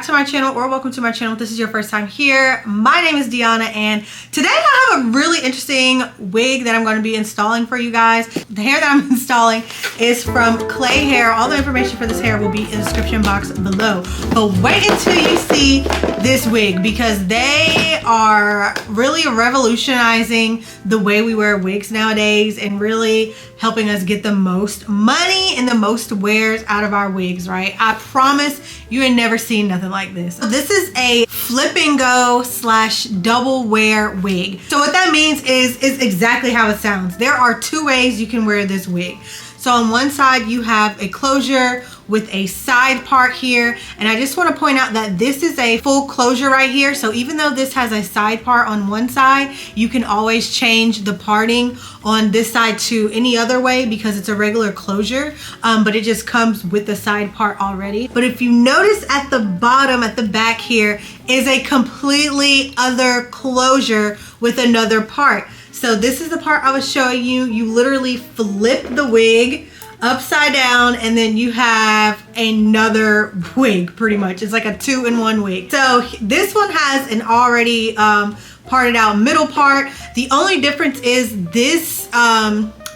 back to my channel or welcome to my channel if this is your first time here. My name is Deanna and today I have a really interesting wig that I'm going to be installing for you guys. The hair that I'm installing is from Klaiyi Hair. All the information for this hair will be in the description box below. But wait until you see this wig because they are really revolutionizing the way we wear wigs nowadays and really helping us get the most money and the most wears out of our wigs, right? I promise you ain't never seen nothing like this. So this is a flip and go / double wear wig. So what that means is exactly how it sounds. There are two ways you can wear this wig. So on one side you have a closure with a side part here, and I just want to point out that this is a full closure right here. So even though this has a side part on one side, you can always change the parting on this side to any other way because it's a regular closure, but it just comes with the side part already. But if you notice at the bottom, at the back here, is a completely other closure with another part. So this is the part I was showing you. You literally flip the wig upside down and then you have another wig pretty much. It's like a 2-in-1 wig. So this one has an already parted out middle part. The only difference is this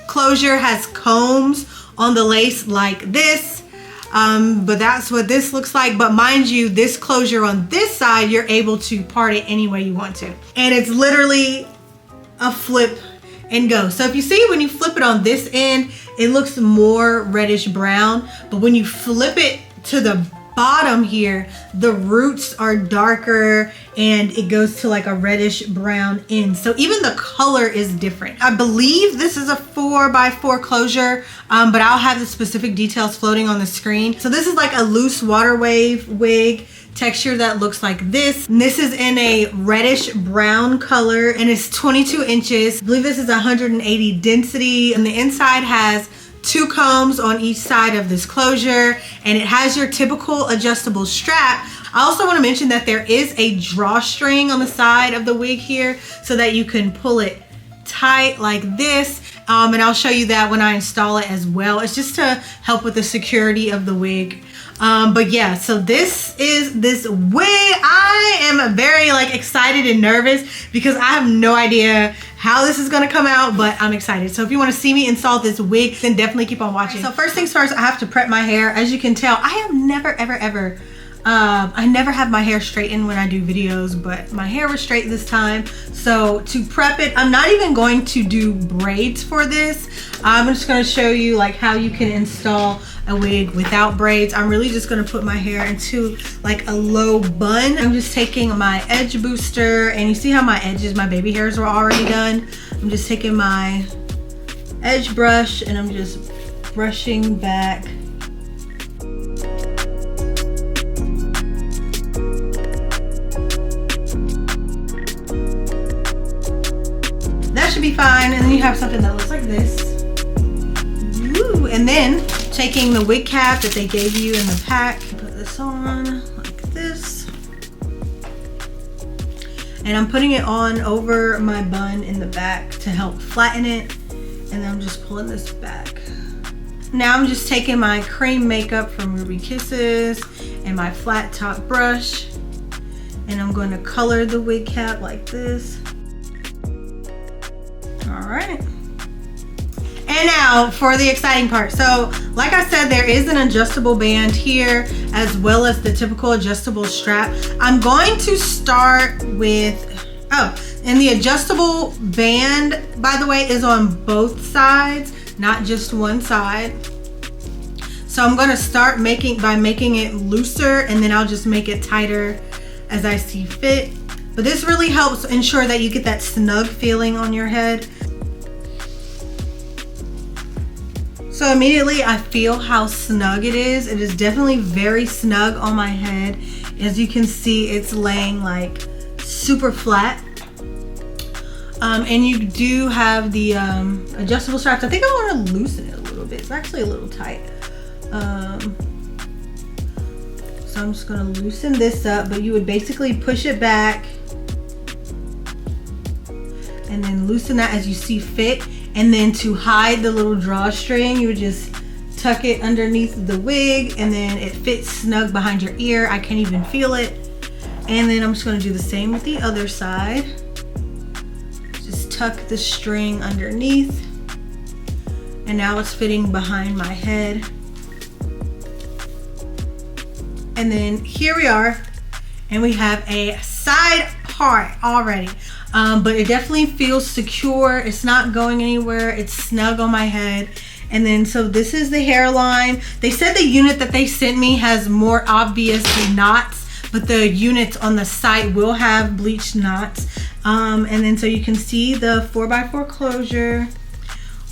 closure has combs on the lace like this. But that's what this looks like. But mind you, this closure on this side, you're able to part it any way you want to. And it's literally a flip and go. So if you see when you flip it on this end, it looks more reddish brown, but when you flip it to the bottom here, the roots are darker and it goes to like a reddish brown end. So even the color is different. I believe this is a 4x4 closure, but I'll have the specific details floating on the screen. So this is like a loose water wave wig texture that looks like this. And this is in a reddish brown color and it's 22 inches. I believe this is 180 density, and the inside has 2 combs on each side of this closure, and it has your typical adjustable strap. I also want to mention that there is a drawstring on the side of the wig here so that you can pull it tight like this, and I'll show you that when I install it as well. It's just to help with the security of the wig. But yeah, so this is this wig. I am very excited and nervous because I have no idea how this is gonna come out, but I'm excited. So if you want to see me install this wig, then definitely keep on watching. So first things first, I have to prep my hair. As you can tell, I have never ever I never have my hair straightened when I do videos, but my hair was straight this time. So to prep it, I'm not even going to do braids for this. I'm just going to show you how you can install a wig without braids. I'm really just going to put my hair into a low bun. I'm just taking my edge booster, and you see how my edges, my baby hairs were already done. I'm just taking my edge brush and I'm just brushing back. Should be fine, and then you have something that looks like this. Ooh. And then taking the wig cap that they gave you in the pack, put this on like this, and I'm putting it on over my bun in the back to help flatten it, and then I'm just pulling this back. Now I'm just taking my cream makeup from Ruby Kisses and my flat top brush, and I'm going to color the wig cap like this. All right, and now for the exciting part. So like I said, there is an adjustable band here as well as the typical adjustable strap. I'm going to start with, and the adjustable band, by the way, is on both sides, not just one side. So I'm going to start by making it looser, and then I'll just make it tighter as I see fit. But this really helps ensure that you get that snug feeling on your head. So immediately I feel how snug it is. It is definitely very snug on my head. As you can see, it's laying super flat. And you do have the adjustable straps. I think I want to loosen it a little bit. It's actually a little tight. So I'm just going to loosen this up, but you would basically push it back and then loosen that as you see fit. And then to hide the little drawstring, you would just tuck it underneath the wig, and then it fits snug behind your ear. I can't even feel it. And then I'm just gonna do the same with the other side. Just tuck the string underneath. And now it's fitting behind my head. And then here we are, and we have a side part already. But it definitely feels secure. It's not going anywhere. It's snug on my head. And then, so this is the hairline. They said the unit that they sent me has more obvious knots, but the units on the site will have bleached knots. And then so you can see the 4x4 closure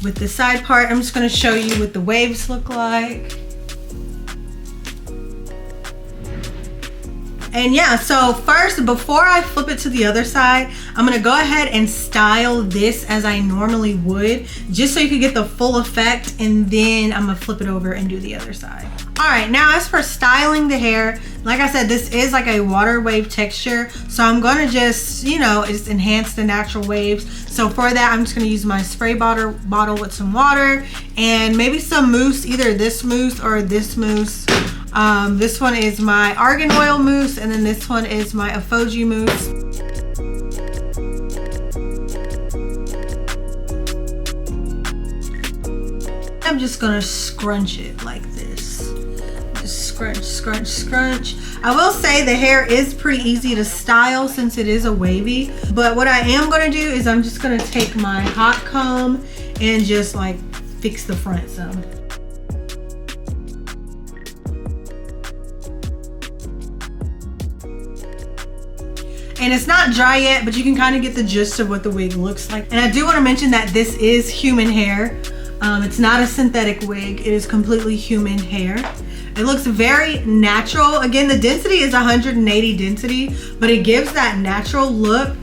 with the side part. I'm just gonna show you what the waves look like. And yeah, so first, before I flip it to the other side, I'm gonna go ahead and style this as I normally would, just so you can get the full effect, and then I'm gonna flip it over and do the other side. All right, now as for styling the hair, like I said, this is like a water wave texture, so I'm gonna just, you know, just enhance the natural waves. So for that, I'm just gonna use my spray bottle with some water and maybe some mousse, either this mousse or this mousse. This one is my argan oil mousse, and then this one is my Afoji mousse. I'm just gonna scrunch it like this. Just scrunch, scrunch, scrunch. I will say the hair is pretty easy to style since it is a wavy, but what I am gonna do is I'm just gonna take my hot comb and just like fix the front some. And it's not dry yet, but you can kind of get the gist of what the wig looks like. And I do want to mention that this is human hair. It's not a synthetic wig. It is completely human hair. It looks very natural. Again, the density is 180 density, but it gives that natural look.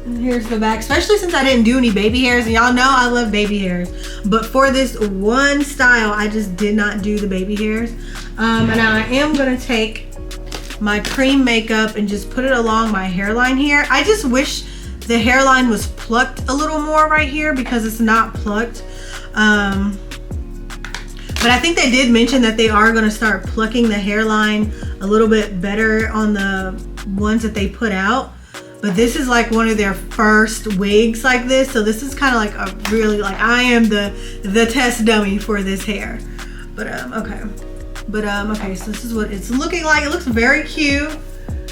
And here's the back, especially since I didn't do any baby hairs, and y'all know I love baby hairs. But for this one style, I just did not do the baby hairs. And I am gonna take my cream makeup and just put it along my hairline here. I just wish the hairline was plucked a little more right here because it's not plucked. But I think they did mention that they are gonna start plucking the hairline a little bit better on the ones that they put out. But this is like one of their first wigs like this. So this is kind of like a really, like, I am the test dummy for this hair. But okay. But okay, so this is what it's looking like. It looks very cute,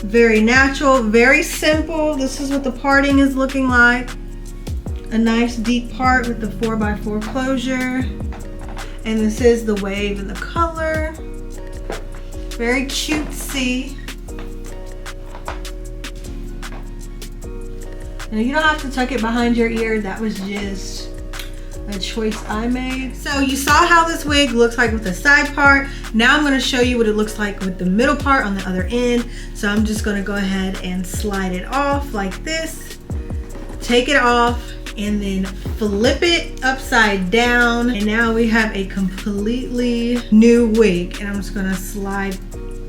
very natural, very simple. This is what the parting is looking like. A nice deep part with the 4x4 closure. And this is the wave and the color. Very cutesy. Now you don't have to tuck it behind your ear. That was just a choice I made. So you saw how this wig looks like with the side part. Now I'm gonna show you what it looks like with the middle part on the other end. So I'm just gonna go ahead and slide it off like this. Take it off and then flip it upside down. And now we have a completely new wig. And I'm just gonna slide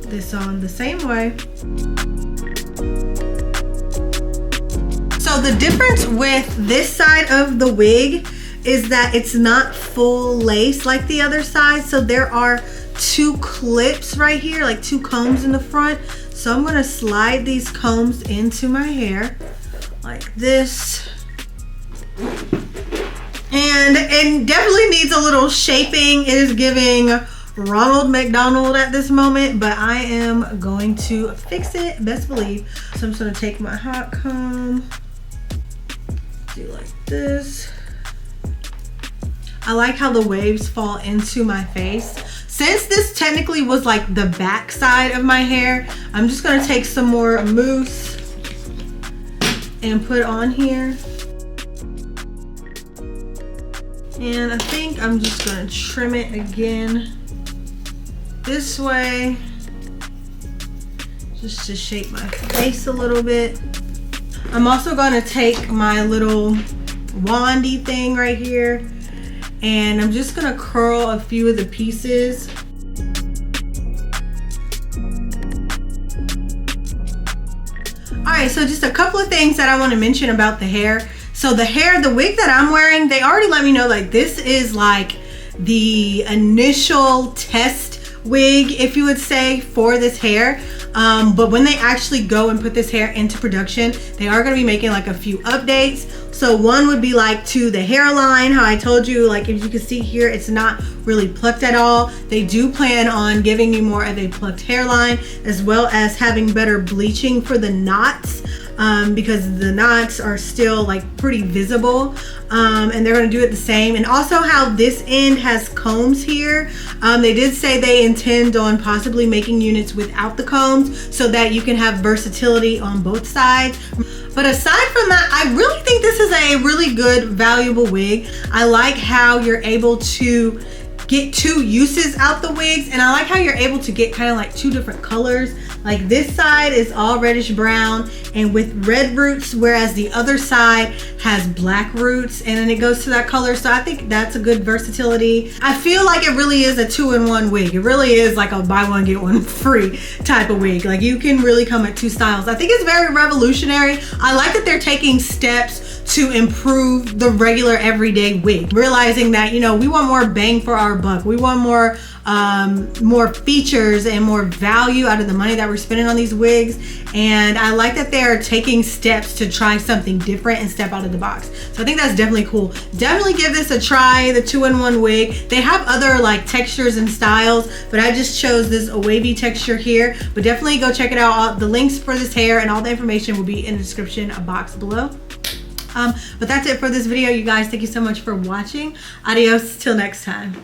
this on the same way. So the difference with this side of the wig is that it's not full lace like the other side. So there are two clips right here, like two combs in the front. So I'm gonna slide these combs into my hair like this. And it definitely needs a little shaping. It is giving Ronald McDonald at this moment, but I am going to fix it, best believe. So I'm just gonna take my hot comb, do like this. I like how the waves fall into my face. Since this technically was like the back side of my hair, I'm just gonna take some more mousse and put on here. And I think I'm just gonna trim it again this way, just to shape my face a little bit. I'm also gonna take my little wandy thing right here, and I'm just gonna curl a few of the pieces. All right, so just a couple of things that I want to mention about the hair. So the wig that I'm wearing, they already let me know like this is like the initial test wig, if you would say, for this hair. But when they actually go and put this hair into production, they are going to be making like a few updates. So one would be like to the hairline, how I told you, like if you can see here, it's not really plucked at all. They do plan on giving you more of a plucked hairline, as well as having better bleaching for the knots, because the knots are still like pretty visible. And they're going to do it the same. And also how this end has combs here. They did say they intend on possibly making units without the combs so that you can have versatility on both sides. But aside from that, I really think this is a really good, valuable wig. I like how you're able to get two uses out the wigs, and I like how you're able to get kind of like two different colors. Like this side is all reddish brown and with red roots, whereas the other side has black roots, and then it goes to that color. So I think that's a good versatility. I feel like it really is a 2-in-1 wig. It really is like a buy one get one free type of wig. Like you can really come at two styles. I think it's very revolutionary. I like that they're taking steps to improve the regular everyday wig, realizing that, you know, we want more bang for our buck. We want more features and more value out of the money that we're spending on these wigs. And I like that they're taking steps to try something different and step out of the box. So I think that's definitely cool. Definitely give this a try, the 2-in-1 wig. They have other like textures and styles, but I just chose this wavy texture here. But definitely go check it out. All the links for this hair and all the information will be in the description box below. But that's it for this video, you guys. Thank you so much for watching. Adios till next time.